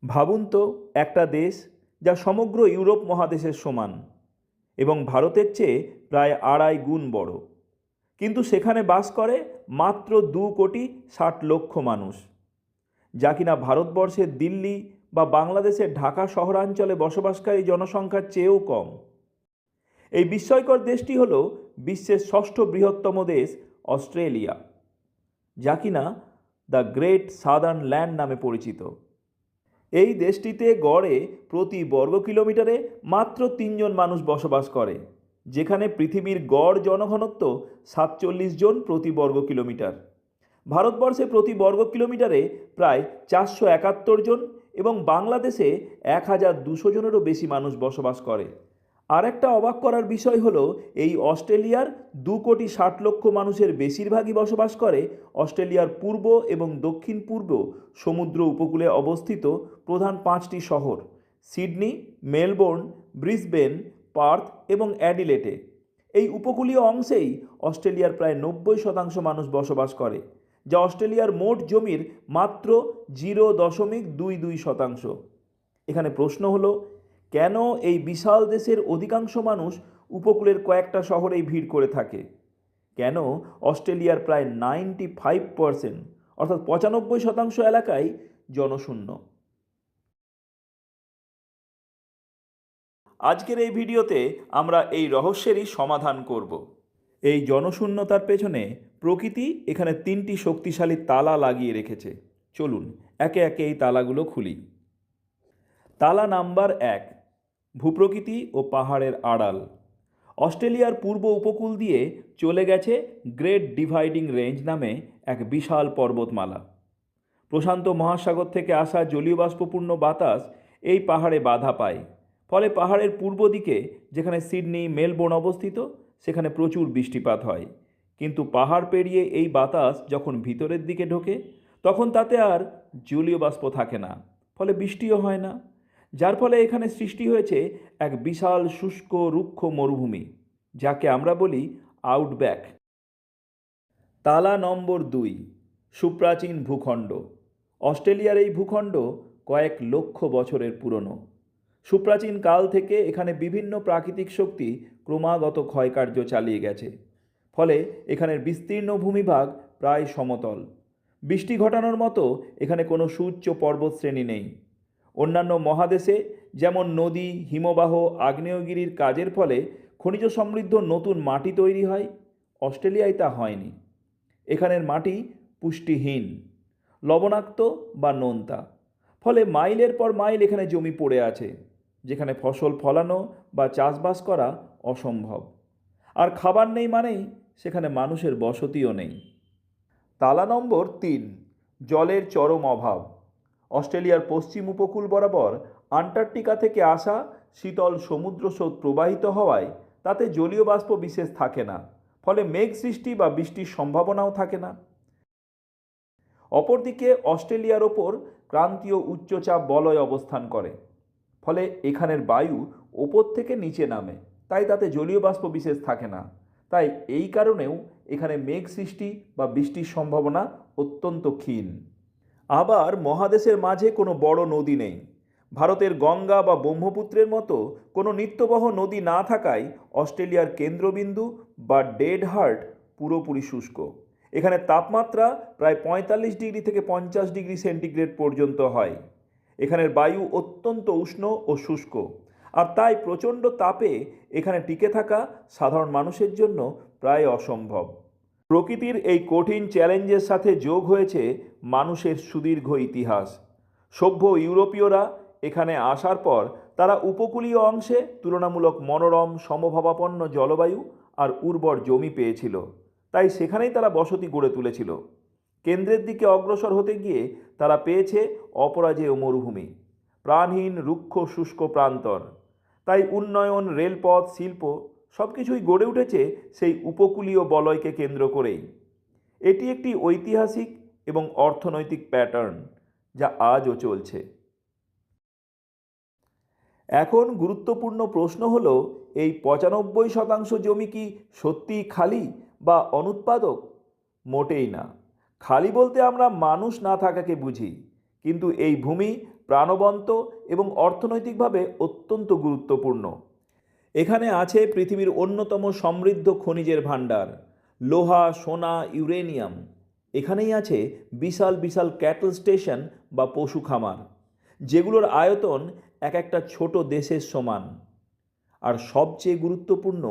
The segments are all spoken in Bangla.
ভাবুন তো, একটা দেশ যা সমগ্র ইউরোপ মহাদেশের সমান এবং ভারতের চেয়ে প্রায় 2.5 গুণ বড়, কিন্তু সেখানে বাস করে মাত্র 2,60,00,000 মানুষ, যা কিনা ভারতবর্ষের দিল্লি বা বাংলাদেশের ঢাকা শহরাঞ্চলে বসবাসকারী জনসংখ্যার চেয়েও কম। এই বিস্ময়কর দেশটি হল বিশ্বের ষষ্ঠ বৃহত্তম দেশ অস্ট্রেলিয়া, যা কিনা দ্য গ্রেট সাদার্ন ল্যান্ড নামে পরিচিত। এই দেশটিতে গড়ে প্রতি বর্গ কিলোমিটারে মাত্র 3 জন মানুষ বসবাস করে, যেখানে পৃথিবীর গড় জনঘনত্ব 47 জন প্রতি বর্গ কিলোমিটার। ভারতবর্ষে প্রতি বর্গ কিলোমিটারে প্রায় 471 জন এবং বাংলাদেশে 1,200 জনেরও বেশি মানুষ বসবাস করে। আর একটা অবাক করার বিষয় হলো, এই অস্ট্রেলিয়ার 2,60,00,000 মানুষের বেশিরভাগই বসবাস করে অস্ট্রেলিয়ার পূর্ব এবং দক্ষিণ পূর্ব সমুদ্র উপকূলে অবস্থিত প্রধান 5টি শহর সিডনি, মেলবোর্ন, ব্রিসবেন, পার্থ এবং অ্যাডিলেডে। এই উপকূলীয় অংশেই অস্ট্রেলিয়ার প্রায় 90% মানুষ বসবাস করে, যা অস্ট্রেলিয়ার মোট জমির মাত্র 0.22%। এখানে প্রশ্ন হলো, কেন এই বিশাল দেশের অধিকাংশ মানুষ উপকূলের কয়েকটা শহরেই ভিড় করে থাকে? কেন অস্ট্রেলিয়ার প্রায় 95% অর্থাৎ 95% এলাকায় জনশূন্য? আজকের এই ভিডিওতে আমরা এই রহস্যেরই সমাধান করব। এই জনশূন্যতার পেছনে প্রকৃতি এখানে 3টি শক্তিশালী তালা লাগিয়ে রেখেছে। চলুন একে একে এই তালাগুলো খুলি। তালা নাম্বার 1, ভূপ্রকৃতি ও পাহাড়ের আড়াল। অস্ট্রেলিয়ার পূর্ব উপকূল দিয়ে চলে গেছে গ্রেট ডিভাইডিং রেঞ্জ নামে এক বিশাল পর্বতমালা। প্রশান্ত মহাসাগর থেকে আসা জলীয়বাষ্পপূর্ণ বাতাস এই পাহাড়ে বাধা পায়, ফলে পাহাড়ের পূর্ব দিকে, যেখানে সিডনি, মেলবোর্ন অবস্থিত, সেখানে প্রচুর বৃষ্টিপাত হয়। কিন্তু পাহাড় পেরিয়ে এই বাতাস যখন ভিতরের দিকে ঢোকে, তখন তাতে আর জলীয় বাষ্প থাকে না, ফলে বৃষ্টিও হয় না, যার ফলে এখানে সৃষ্টি হয়েছে এক বিশাল শুষ্ক রুক্ষ মরুভূমি, যাকে আমরা বলি আউটব্যাক। তালা নম্বর 2, সুপ্রাচীন ভূখণ্ড। অস্ট্রেলিয়ার এই ভূখণ্ড কয়েক লক্ষ বছরের পুরনো। সুপ্রাচীন কাল থেকে এখানে বিভিন্ন প্রাকৃতিক শক্তি ক্রমাগত ক্ষয়কার্য চালিয়ে গেছে, ফলে এখানের বিস্তীর্ণ ভূমিভাগ প্রায় সমতল। বৃষ্টি ঘটানোর মতো এখানে কোনো সুউচ্চ পর্বতশ্রেণী নেই। অন্যান্য মহাদেশে যেমন নদী, হিমবাহ, আগ্নেয়গিরির কাজের ফলে খনিজ সমৃদ্ধ নতুন মাটি তৈরি হয়, অস্ট্রেলিয়ায় তা হয়নি। এখানের মাটি পুষ্টিহীন, লবণাক্ত বা নোনতা, ফলে মাইলের পর মাইল এখানে জমি পড়ে আছে, যেখানে ফসল ফলানো বা চাষবাস করা অসম্ভব। আর খাবার নেই মানেই সেখানে মানুষের বসতিও নেই। তালা নম্বর 3, জলের চরম অভাব। অস্ট্রেলিয়ার পশ্চিম উপকূল বরাবর আন্টার্কটিকা থেকে আসা শীতল সমুদ্র স্রোত প্রবাহিত হওয়ায় তাতে জলীয় বাষ্প বিশেষ থাকে না, ফলে মেঘ সৃষ্টি বা বৃষ্টির সম্ভাবনাও থাকে না। অপরদিকে অস্ট্রেলিয়ার ওপর ক্রান্তীয় উচ্চচাপ বলয় অবস্থান করে, ফলে এখানের বায়ু ওপর থেকে নিচে নামে, তাই তাতে জলীয় বাষ্প বিশেষ থাকে না। তাই এই কারণেও এখানে মেঘ সৃষ্টি বা বৃষ্টির সম্ভাবনা অত্যন্ত ক্ষীণ। আবার মহাদেশের মাঝে কোনো বড় নদী নেই। ভারতের গঙ্গা বা ব্রহ্মপুত্রের মতো কোনো নিত্যবহ নদী না থাকায় অস্ট্রেলিয়ার কেন্দ্রবিন্দু বা ডেড হার্ট পুরোপুরি শুষ্ক। এখানে তাপমাত্রা প্রায় 45 ডিগ্রি থেকে 50 ডিগ্রি সেন্টিগ্রেড পর্যন্ত হয়। এখানের বায়ু অত্যন্ত উষ্ণ ও শুষ্ক, আর তাই প্রচণ্ড তাপে এখানে টিকে থাকা সাধারণ মানুষের জন্য প্রায় অসম্ভব। প্রকৃতির এই কঠিন চ্যালেঞ্জের সাথে যোগ হয়েছে মানুষের সুদীর্ঘ ইতিহাস। সভ্য ইউরোপীয়রা এখানে আসার পর তারা উপকূলীয় অংশে তুলনামূলক মনোরম, সমভাবাপন্ন জলবায়ু আর উর্বর জমি পেয়েছিল, তাই সেখানেই তারা বসতি গড়ে তুলেছিল। কেন্দ্রের দিকে অগ্রসর হতে গিয়ে তারা পেয়েছে অপরাজেয় মরুভূমি, প্রাণহীন রুক্ষ শুষ্ক প্রান্তর। তাই উন্নয়ন, রেলপথ, শিল্প সব কিছুই গড়ে উঠেছে সেই উপকূলীয় বলয়কে কেন্দ্র করেই। এটি একটি ঐতিহাসিক এবং অর্থনৈতিক প্যাটার্ন, যা আজও চলছে। এখন গুরুত্বপূর্ণ প্রশ্ন হলো, এই 95% জমি কি সত্যিই খালি বা অনুৎপাদক? মোটেই না। খালি বলতে আমরা মানুষ না থাকাকে বুঝি, কিন্তু এই ভূমি প্রাণবন্ত এবং অর্থনৈতিকভাবে অত্যন্ত গুরুত্বপূর্ণ। এখানে আছে পৃথিবীর অন্যতম সমৃদ্ধ খনিজের ভাণ্ডার, লোহা, সোনা, ইউরেনিয়াম। এখানেই আছে বিশাল বিশাল ক্যাটল স্টেশন বা পশু খামার, যেগুলোর আয়তন এক একটা ছোট দেশের সমান। আর সবচেয়ে গুরুত্বপূর্ণ,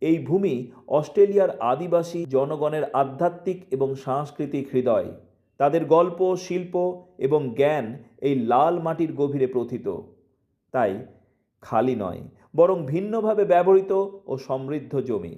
এই ভূমি অস্ট্রেলিয়ার আদিবাসী জনগণের আধ্যাত্মিক এবং সাংস্কৃতিক হৃদয়। তাদের গল্প, শিল্প এবং জ্ঞান এই লাল মাটির গভীরে প্রথিত। তাই খালি নয়, বরং ভিন্নভাবে ব্যবহৃত ও সমৃদ্ধ জমি।